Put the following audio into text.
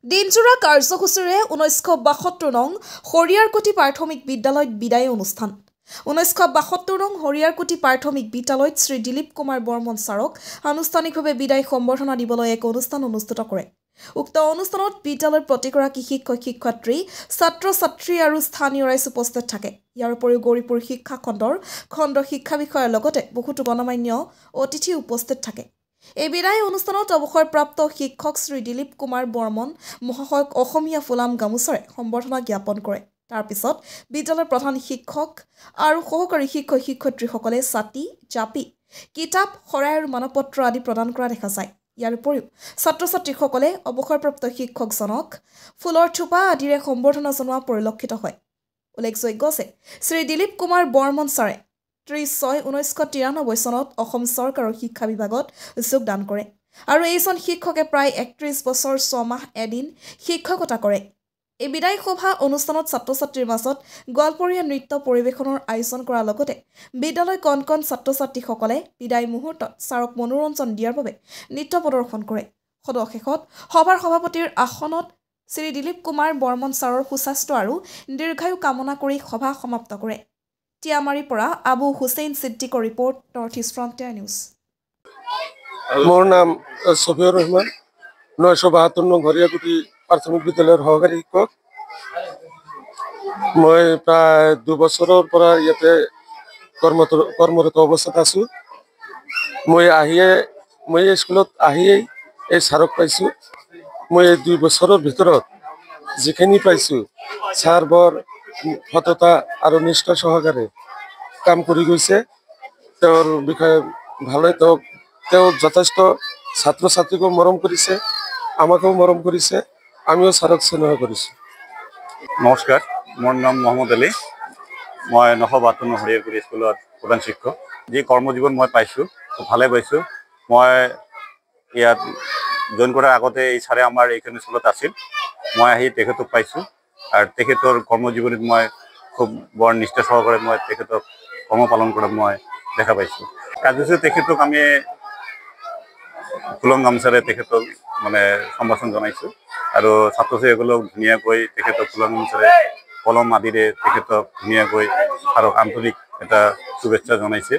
দিনজোৰা কাৰ্যসূচীৰে 1972 নং হৰিয়াৰকুটি প্ৰাথমিক বিদ্যালয়ত বিদায় অনুষ্ঠান। 1972 নং হৰিয়াৰকুটি প্ৰাথমিক বিদ্যালয়ত শ্ৰী দিলীপ কুমাৰ বৰ্মন ছাৰক আনুষ্ঠানিকভাৱে বিদায় সম্বৰ্ধনা দিবলৈ এক অনুষ্ঠান অনুষ্ঠিত কৰে। উক্ত অনুষ্ঠানত বিদ্যালয়ৰ প্ৰতিগৰাকী শিক্ষক শিক্ষয়িত্ৰী, ছাত্ৰ ছাত্ৰী আৰু স্থানীয় ৰাইজ উপস্থিত থাকে। ইয়াৰ উপৰিও গৌৰীপুৰ শিক্ষা খণ্ডৰ খণ্ড শিক্ষা বিষয়াৰ লগতে বহুতো গণমান্য অতিথি উপস্থিত থাকে। এই বিদায় অনুষ্ঠানত অৱসৰপ্ৰাপ্ত শিক্ষক শ্ৰী দিলীপ কুমাৰ বৰ্মন মহাশয়ক অসমীয়া ফুলাম গামোচাৰে সম্বৰ্ধনা জ্ঞাপন কৰে। তাৰ পিছত বিদ্যালয়ৰ প্ৰধান শিক্ষক আৰু সহকাৰী শিক্ষক শিক্ষয়িত্ৰীসকলে ছাতি, জাপি, কিতাপ, শৰাই আৰু মানপত্ৰ আদি প্ৰদান কৰা দেখা যায়। ইয়াৰ উপৰিও ছাত্ৰ ছাত্ৰীসকলে অৱসৰপ্ৰাপ্ত শিক্ষকজনক ফুলৰ থোপা আদিৰে সম্বৰ্ধনা জনোৱা পৰিলক্ষিত হয়। উল্লেখযোগ্য যে শ্ৰী দিলীপ কুমাৰ বৰ্মন ছাৰে 30/6/1993 চনত অসম চৰকাৰৰ শিক্ষা বিভাগত যোগদান কৰে আৰু এইজন শিক্ষকে প্ৰায় 31 বছৰ 6 মাহ এদিন শিক্ষকতা কৰে। এই বিদায় সভা অনুষ্ঠানত ছাত্ৰ ছাত্ৰীৰ মাজত গল্পৰীয়া নৃত্য পৰিৱেশনৰ আয়োজন কৰাৰ লগতে বিদ্যালয় কণ কণ ছাত্ৰ ছাত্ৰীসকলে বিদায় মুহূৰ্তত ছাৰক মনোৰঞ্জন দিয়াৰ বাবে নৃত্য প্ৰদৰ্শন কৰে। সদশেষত সভাৰ সভাপতিৰ আসনত শ্ৰী দিলীপ কুমাৰ বৰ্মন ছাৰৰ সুস্বাস্থ্য আৰু দীৰ্ঘায়ু কামনা কৰি সভা সমাপ্ত কৰে। টিয়ামাৰীৰ পৰা আবু হুছেইন ছিদ্দিকৰ report, north east frontier news. মোৰ নাম ছফিউৰ ৰহমান, 972 নং হৰিয়াৰকুটি প্ৰাথমিক বিদ্যালয়ৰ সহকাৰী শিক্ষক। মই প্ৰায় 2 বছৰৰ পৰা ইয়াতে কৰ্মৰত অৱস্থাত আছোঁ। মই স্কুলত আহিয়েই এই ছাৰক পাইছোঁ। মই এই 2 বছৰৰ ভিতৰত যিখিনি পাইছোঁ, ছাৰ বৰ সততা আৰু নিষ্ঠা সহকাৰে কাম কৰি গৈছে। তেওঁৰ বিষয়ে ভালে, তেওঁ যথেষ্ট ছাত্ৰ ছাত্ৰীকো মৰম কৰিছে, আমাকেও মৰম কৰিছে, আমিও ছাৰক স্নেহ কৰিছোঁ। নমস্কাৰ, মোৰ নাম মহম্মদ আলী। মই 972 নং হৰিয়াৰকুটি স্কুলৰ প্ৰধান শিক্ষক। যি কৰ্মজীৱন মই পাইছোঁ, ভালে পাইছোঁ। মই ইয়াত জইন কৰাৰ আগতে এই ছাৰে আমাৰ এইখন স্কুলত আছিল। মই আহি তেখেতক পাইছোঁ আৰু তেখেতৰ কৰ্মজীৱনীত মই খুব বৰ নিষ্ঠা সহকাৰে মই তেখেতক কৰ্ম পালন কৰা মই দেখা পাইছোঁ। কাৰ্যসূচী তেখেতক আমি ফুলন গামোচাৰে তেখেতক সম্ভাষণ জনাইছোঁ আৰু ছাত্ৰ ছাত্ৰীসকলক ধুনীয়াকৈ তেখেতক ফুলন গামোচাৰে কলম আদিৰে তেখেতক ধুনীয়াকৈ আৰু আন্তৰিক এটা শুভেচ্ছা জনাইছে।